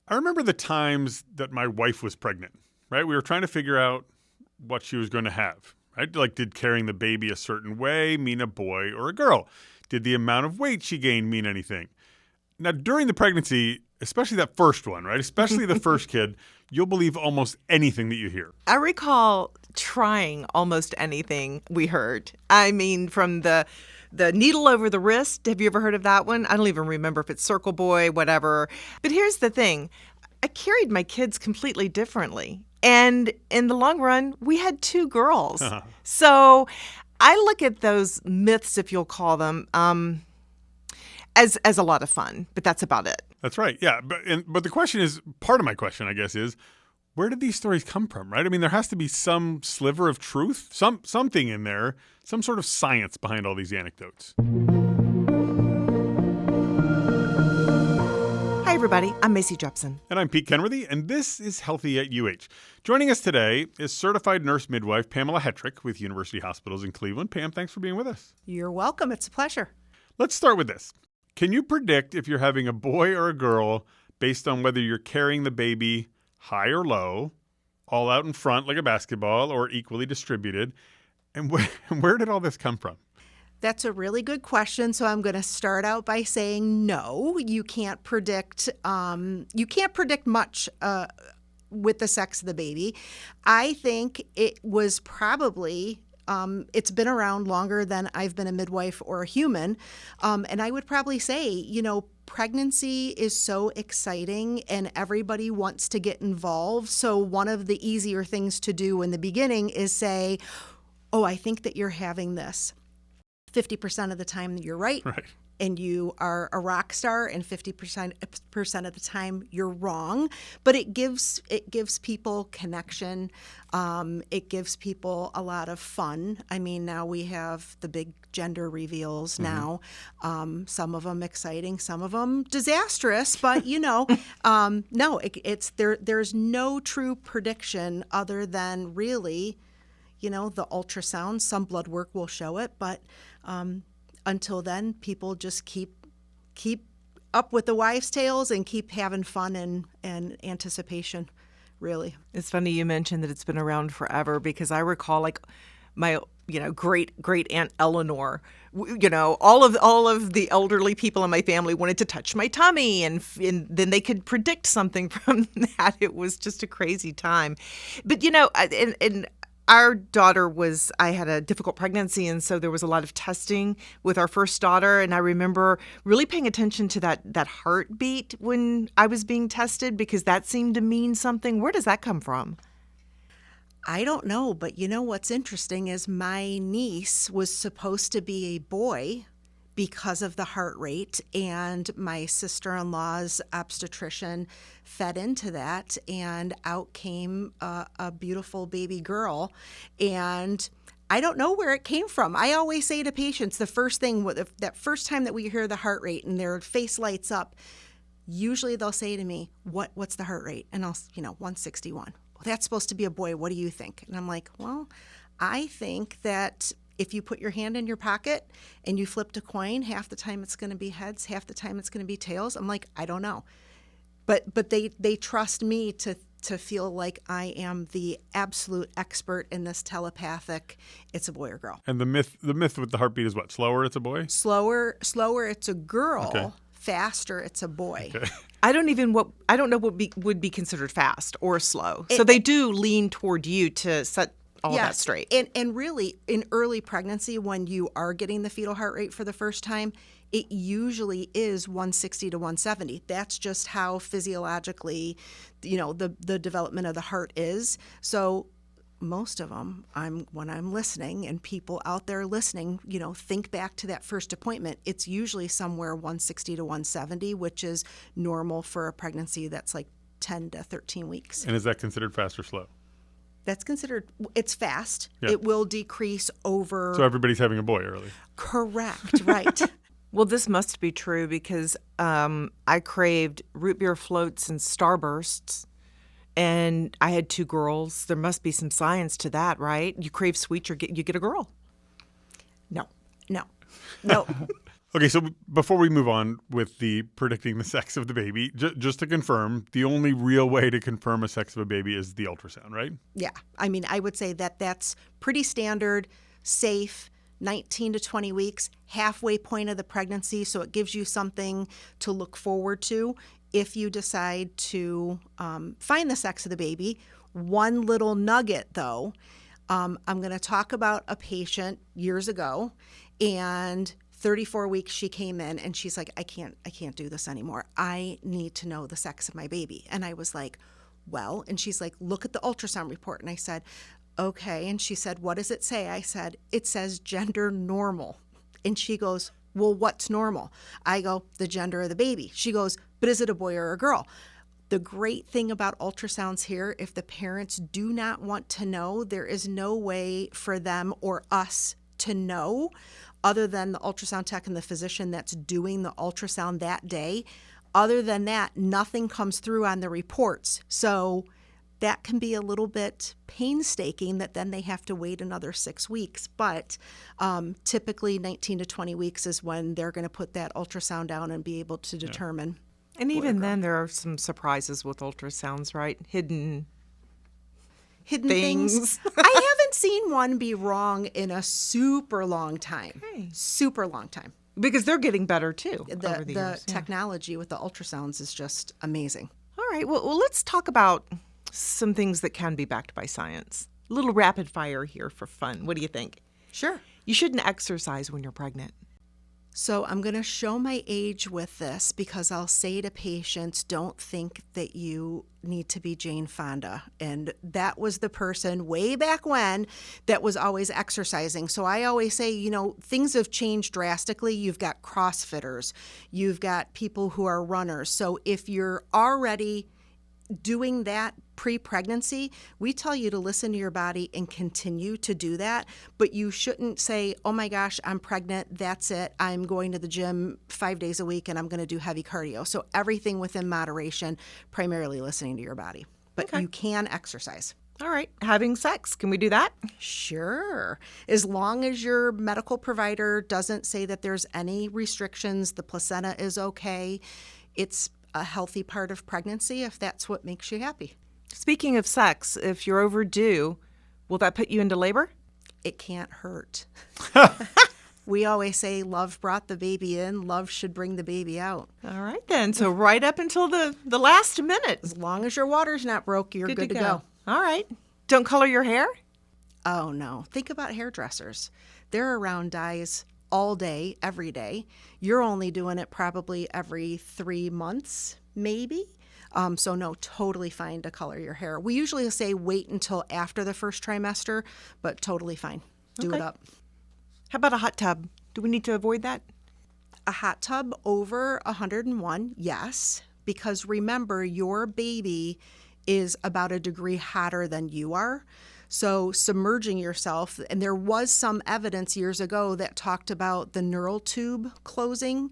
I remember the times that my wife was pregnant, right? We were trying to figure out what she was going to have, right? Like, did carrying the baby a certain way mean a boy or a girl? Did the amount of weight she gained mean anything? Now, during the pregnancy, especially that first one, right? Especially the first kid, you'll believe almost anything that you hear. I recall trying almost anything we heard. I mean, from the needle over the wrist. Have you ever heard of that one? I don't even remember if it's Circle Boy, whatever. But here's the thing. I carried my kids completely differently. And in the long run, we had two girls. So I look at those myths, if you'll call them, as a lot of fun. But that's about it. That's right. Yeah. But the question is, part of my question, I guess, is where did these stories come from, right? I mean, there has to be some sliver of truth, something in there, some sort of science behind all these anecdotes. Hi, everybody. I'm Macy Jepson. And I'm Pete Kenworthy, and this is Healthy at UH. Joining us today is certified nurse midwife Pamela Hetrick with University Hospitals in Cleveland. Pam, thanks for being with us. You're welcome. It's a pleasure. Let's start with this. Can you predict if you're having a boy or a girl based on whether you're carrying the baby high or low, all out in front like a basketball, or equally distributed? And where did all this come from? That's a really good question. So I'm going to start out by saying no. You can't predict. You can't predict much with the sex of the baby. I think it was probably. It's been around longer than I've been a midwife or a human. And I would probably say, pregnancy is so exciting and everybody wants to get involved. So one of the easier things to do in the beginning is say, oh, I think that you're having this. 50% of the time you're right. And you are a rock star, and 50% of the time you're wrong. But it gives people connection. It gives people a lot of fun. I mean, now we have the big gender reveals now. Some of them exciting, some of them disastrous. But no, it's there. There's no true prediction other than really, the ultrasound. Some blood work will show it, but. Until then, people just keep up with the wives' tales and keep having fun and anticipation, really. It's funny you mentioned that it's been around forever, because I recall like my great Aunt Eleanor, all of the elderly people in my family wanted to touch my tummy, and then they could predict something from that. It was just a crazy time. But and our daughter I had a difficult pregnancy, and so there was a lot of testing with our first daughter. And I remember really paying attention to that heartbeat when I was being tested, because that seemed to mean something. Where does that come from? I don't know, but what's interesting is my niece was supposed to be a boy because of the heart rate, and my sister-in-law's obstetrician fed into that, and out came a beautiful baby girl. And I don't know where it came from. I always say to patients, the first thing, that first time that we hear the heart rate and their face lights up, usually they'll say to me, what's the heart rate? And I'll, 161. Well, that's supposed to be a boy. What do you think? And I'm like, well, I think that if you put your hand in your pocket and you flipped a coin, half the time it's going to be heads, half the time it's going to be tails. I'm like, I don't know. But they trust me to feel like I am the absolute expert in this telepathic, it's a boy or girl. And the myth with the heartbeat is what? Slower, it's a boy? Slower, it's a girl. Okay. Faster, it's a boy. Okay. I don't know what would be considered fast or slow. So they do lean toward you to set all that straight. And really, in early pregnancy, when you are getting the fetal heart rate for the first time, it usually is 160 to 170. That's just how physiologically, the development of the heart is. So most of them, when I'm listening, and people out there listening, think back to that first appointment, it's usually somewhere 160 to 170, which is normal for a pregnancy that's like 10 to 13 weeks. And is that considered fast or slow? That's considered, it's fast. Yeah. It will decrease over. So everybody's having a boy early. Correct, right. Well, this must be true, because I craved root beer floats and Starbursts, and I had two girls. There must be some science to that, right? You crave sweets, you get a girl. No. Okay, so before we move on with the predicting the sex of the baby, just to confirm, the only real way to confirm a sex of a baby is the ultrasound, right? Yeah. I mean, I would say that that's pretty standard, safe, 19 to 20 weeks, halfway point of the pregnancy. So it gives you something to look forward to if you decide to find the sex of the baby. One little nugget, though, I'm going to talk about a patient years ago, and 34 weeks she came in and she's like, I can't do this anymore. I need to know the sex of my baby. And I was like, well, and she's like, look at the ultrasound report. And I said, okay. And she said, what does it say? I said, it says gender normal. And she goes, well, what's normal? I go, the gender of the baby. She goes, but is it a boy or a girl? The great thing about ultrasounds here, if the parents do not want to know, there is no way for them or us to know other than the ultrasound tech and the physician that's doing the ultrasound that day. Other than that, nothing comes through on the reports. So that can be a little bit painstaking that then they have to wait another 6 weeks. But typically 19 to 20 weeks is when they're going to put that ultrasound down and be able to determine. And even then, there are some surprises with ultrasounds, right? Hidden things. I haven't seen one be wrong in a super long time. Okay. Super long time. Because they're getting better, too, over the years. The technology with the ultrasounds is just amazing. All right. Well, let's talk about some things that can be backed by science. A little rapid fire here for fun. What do you think? Sure. You shouldn't exercise when you're pregnant. So I'm going to show my age with this because I'll say to patients, don't think that you need to be Jane Fonda. And that was the person way back when that was always exercising. So I always say, things have changed drastically. You've got CrossFitters. You've got people who are runners. So if you're already doing that pre-pregnancy, we tell you to listen to your body and continue to do that. But you shouldn't say, oh my gosh, I'm pregnant. That's it. I'm going to the gym 5 days a week and I'm going to do heavy cardio. So everything within moderation, primarily listening to your body. But you can exercise. All right. Having sex. Can we do that? Sure. As long as your medical provider doesn't say that there's any restrictions, the placenta is okay. It's a healthy part of pregnancy if that's what makes you happy. Speaking of sex, if you're overdue, will that put you into labor? It can't hurt. We always say love brought the baby in, love should bring the baby out. All right then. So right up until the last minute. As long as your water's not broke, you're good to go. All right. Don't color your hair? Oh, no. Think about hairdressers. They're around dyes all day, every day. You're only doing it probably every 3 months, maybe. So no, totally fine to color your hair. We usually say wait until after the first trimester, but totally fine. Do it up. How about a hot tub? Do we need to avoid that? A hot tub over 101, yes. Because remember, your baby is about a degree hotter than you are. So submerging yourself, and there was some evidence years ago that talked about the neural tube closing,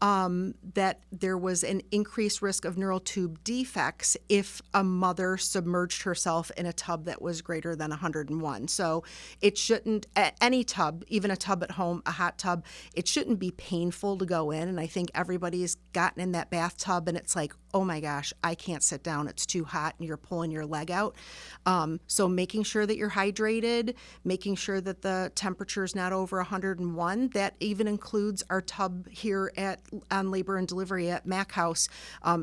that there was an increased risk of neural tube defects if a mother submerged herself in a tub that was greater than 101. So it shouldn't, any tub, even a tub at home, a hot tub, it shouldn't be painful to go in. And I think everybody's gotten in that bathtub and it's like, oh my gosh, I can't sit down. It's too hot and you're pulling your leg out. So making sure that you're hydrated, making sure that the temperature is not over 101. That even includes our tub here on labor and delivery at Mac House,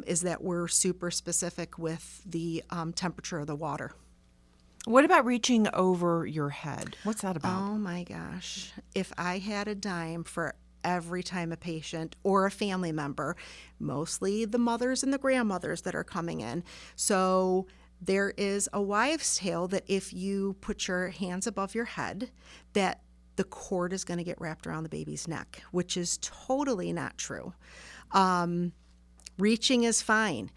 is that we're super specific with the temperature of the water. What about reaching over your head? What's that about? Oh my gosh. If I had a dime for every time a patient or a family member, mostly the mothers and the grandmothers that are coming in. So there is a wives' tale that if you put your hands above your head, that the cord is going to get wrapped around the baby's neck, which is totally not true. Reaching is fine.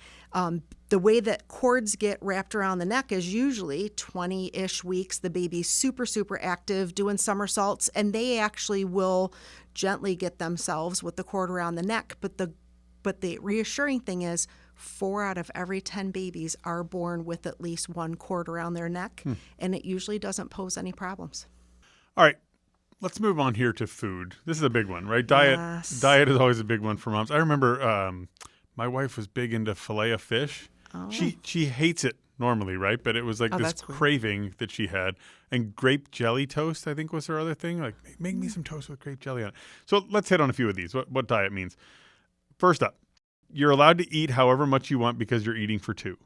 The way that cords get wrapped around the neck is usually 20-ish weeks. The baby's super, super active, doing somersaults, and they actually will gently get themselves with the cord around the neck. But the reassuring thing is 4 out of every 10 babies are born with at least one cord around their neck, and it usually doesn't pose any problems. All right. Let's move on here to food. This is a big one, right? Yes. Diet is always a big one for moms. I remember my wife was big into filet of fish. Oh. She hates it normally, right? But it was like this that's weird. craving that she had. And grape jelly toast, I think, was her other thing. Like, make me some toast with grape jelly on it. So let's hit on a few of these, what diet means. First up, you're allowed to eat however much you want because you're eating for two.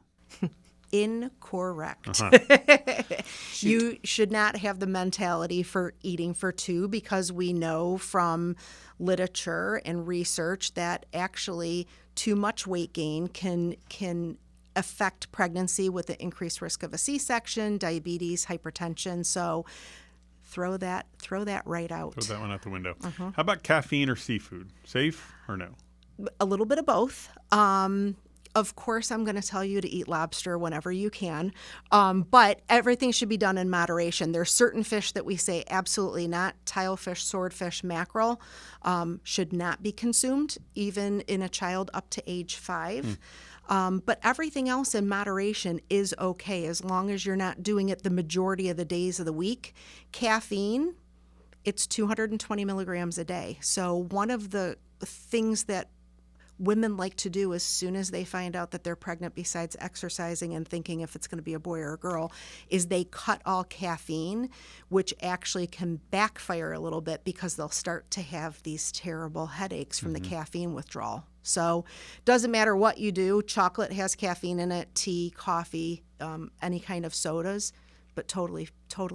Incorrect. Uh-huh. You should not have the mentality for eating for two, because we know from literature and research that actually too much weight gain can affect pregnancy with the increased risk of a C-section, diabetes, hypertension. So throw that right out. Throw that one out the window. How about caffeine or seafood? Safe or no? A little bit of both. Of course, I'm going to tell you to eat lobster whenever you can, but everything should be done in moderation. There's certain fish that we say absolutely not. Tilefish, swordfish, mackerel should not be consumed, even in a child up to age 5. But everything else in moderation is okay, as long as you're not doing it the majority of the days of the week. Caffeine, it's 220 milligrams a day. So one of the things that women like to do as soon as they find out that they're pregnant, besides exercising and thinking if it's going to be a boy or a girl, is they cut all caffeine, which actually can backfire a little bit because they'll start to have these terrible headaches from the caffeine withdrawal. So doesn't matter what you do. Chocolate has caffeine in it, tea, coffee, any kind of sodas, but totally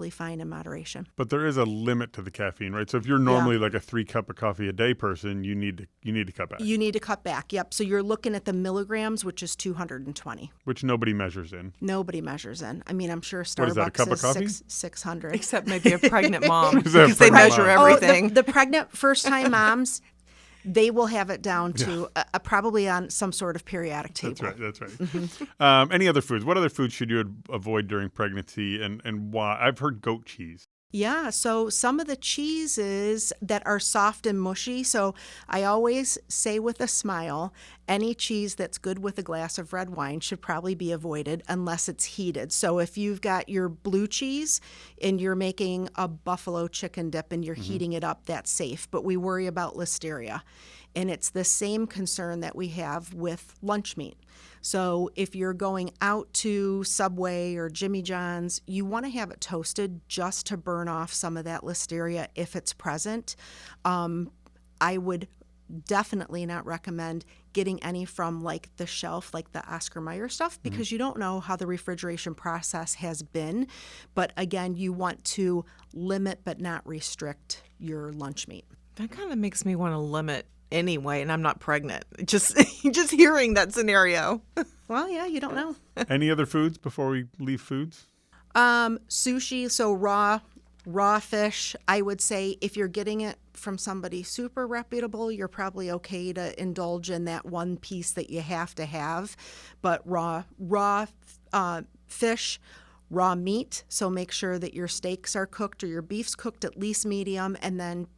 fine in moderation. But there is a limit to the caffeine, right? So if you're normally like a 3 cup of coffee a day person, you need to cut back. You need to cut back, yep. So you're looking at the milligrams, which is 220. Which nobody measures in. Nobody measures in. I mean, I'm sure Starbucks What is that, a cup of coffee? 600. Except maybe a pregnant mom, Is that a because they pregnant measure mom? everything. The pregnant first-time moms, they will have it down to probably on some sort of periodic table. That's right. Any other foods? What other foods should you avoid during pregnancy, and why? I've heard goat cheese. Yeah, so some of the cheeses that are soft and mushy, so I always say with a smile, any cheese that's good with a glass of red wine should probably be avoided unless it's heated. So if you've got your blue cheese and you're making a buffalo chicken dip and you're heating it up, that's safe. But we worry about listeria. And it's the same concern that we have with lunch meat. So if you're going out to Subway or Jimmy John's, you want to have it toasted just to burn off some of that listeria if it's present. I would definitely not recommend getting any from like the shelf, like the Oscar Mayer stuff, because you don't know how the refrigeration process has been. But again, you want to limit but not restrict your lunch meat. That kind of makes me want to limit anyway, and I'm not pregnant. Just hearing that scenario. Well, yeah, you don't know. Any other foods before we leave foods? Sushi, so raw fish. I would say if you're getting it from somebody super reputable, you're probably okay to indulge in that one piece that you have to have. But raw fish, raw meat, so make sure that your steaks are cooked or your beef's cooked at least medium, and then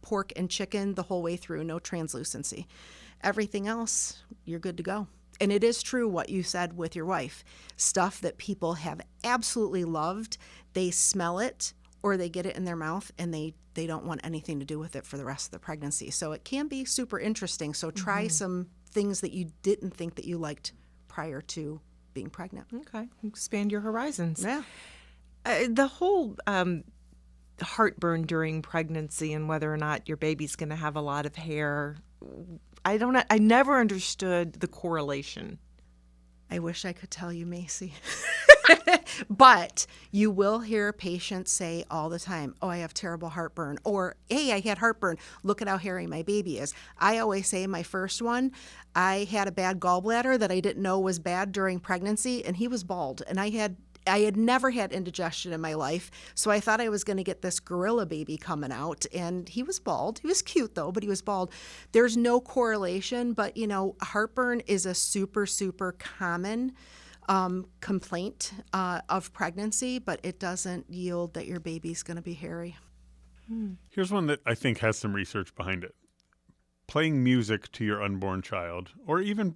pork and chicken the whole way through, no translucency. Everything else, you're good to go. And it is true what you said with your wife. Stuff that people have absolutely loved, they smell it or they get it in their mouth and they don't want anything to do with it for the rest of the pregnancy. So it can be super interesting. So try some things that you didn't think that you liked prior to being pregnant. Okay, expand your horizons. Yeah. The whole heartburn during pregnancy and whether or not your baby's going to have a lot of hair, I never understood the correlation. I wish I could tell you, Macy. But you will hear patients say all the time, oh, I have terrible heartburn, or, hey, I had heartburn. Look at how hairy my baby is. I always say my first one, I had a bad gallbladder that I didn't know was bad during pregnancy, and he was bald. And I had never had indigestion in my life, so I thought I was going to get this gorilla baby coming out, and he was bald. He was cute, though, but he was bald. There's no correlation, but, heartburn is a super, super common complaint of pregnancy, but it doesn't yield that your baby's going to be hairy. Here's one that I think has some research behind it. Playing music to your unborn child, or even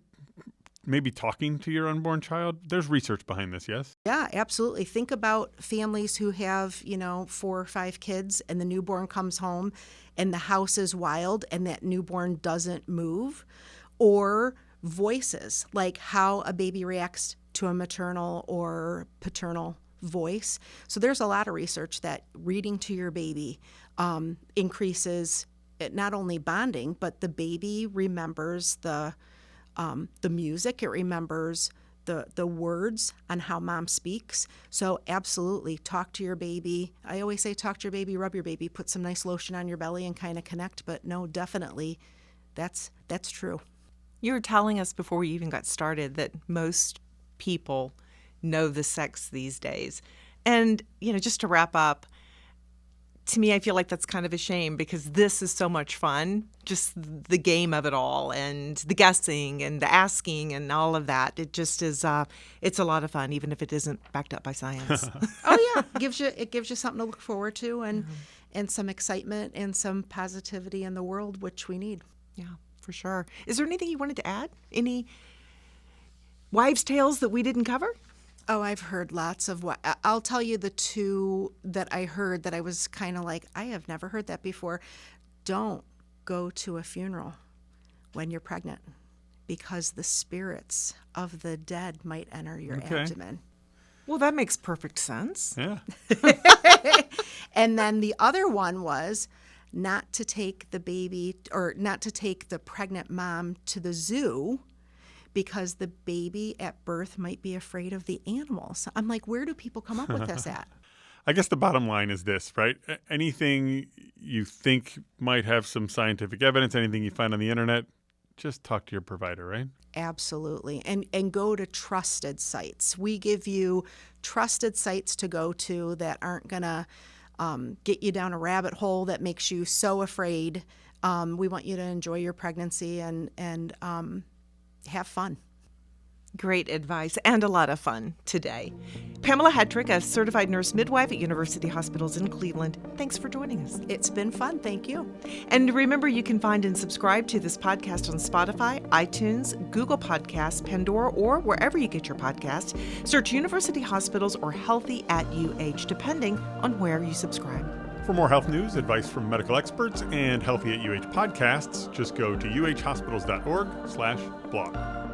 maybe talking to your unborn child? There's research behind this, yes? Yeah, absolutely. Think about families who have, 4 or 5 kids and the newborn comes home and the house is wild and that newborn doesn't move. Or voices, like how a baby reacts to a maternal or paternal voice. So there's a lot of research that reading to your baby increases not only bonding, but the baby remembers the music. It remembers the words on how mom speaks. So absolutely, talk to your baby. I always say talk to your baby, rub your baby, put some nice lotion on your belly and kind of connect. But no, definitely, that's true. You were telling us before we even got started that most people know the sex these days. And, just to wrap up, to me, I feel like that's kind of a shame because this is so much fun, just the game of it all and the guessing and the asking and all of that. It just is, it's a lot of fun, even if it isn't backed up by science. Oh, yeah. It gives you something to look forward to and some excitement and some positivity in the world, which we need. Yeah, for sure. Is there anything you wanted to add? Any wives' tales that we didn't cover? Oh, I've heard lots of what. I'll tell you the 2 that I heard that I was kind of like, I have never heard that before. Don't go to a funeral when you're pregnant because the spirits of the dead might enter your abdomen. Well, that makes perfect sense. Yeah. And then the other one was not to take the baby or not to take the pregnant mom to the zoo because the baby at birth might be afraid of the animals. I'm like, where do people come up with this at? I guess the bottom line is this, right? Anything you think might have some scientific evidence, anything you find on the internet, just talk to your provider, right? Absolutely. And go to trusted sites. We give you trusted sites to go to that aren't going to get you down a rabbit hole that makes you so afraid. We want you to enjoy your pregnancy and have fun. Great advice and a lot of fun today. Pamela Hetrick, a certified nurse midwife at University Hospitals in Cleveland. Thanks for joining us. It's been fun. Thank you. And remember, you can find and subscribe to this podcast on Spotify, iTunes, Google Podcasts, Pandora, or wherever you get your podcasts. Search University Hospitals or Healthy at UH, depending on where you subscribe. For more health news, advice from medical experts, and Healthy at UH podcasts, just go to uhhospitals.org/blog.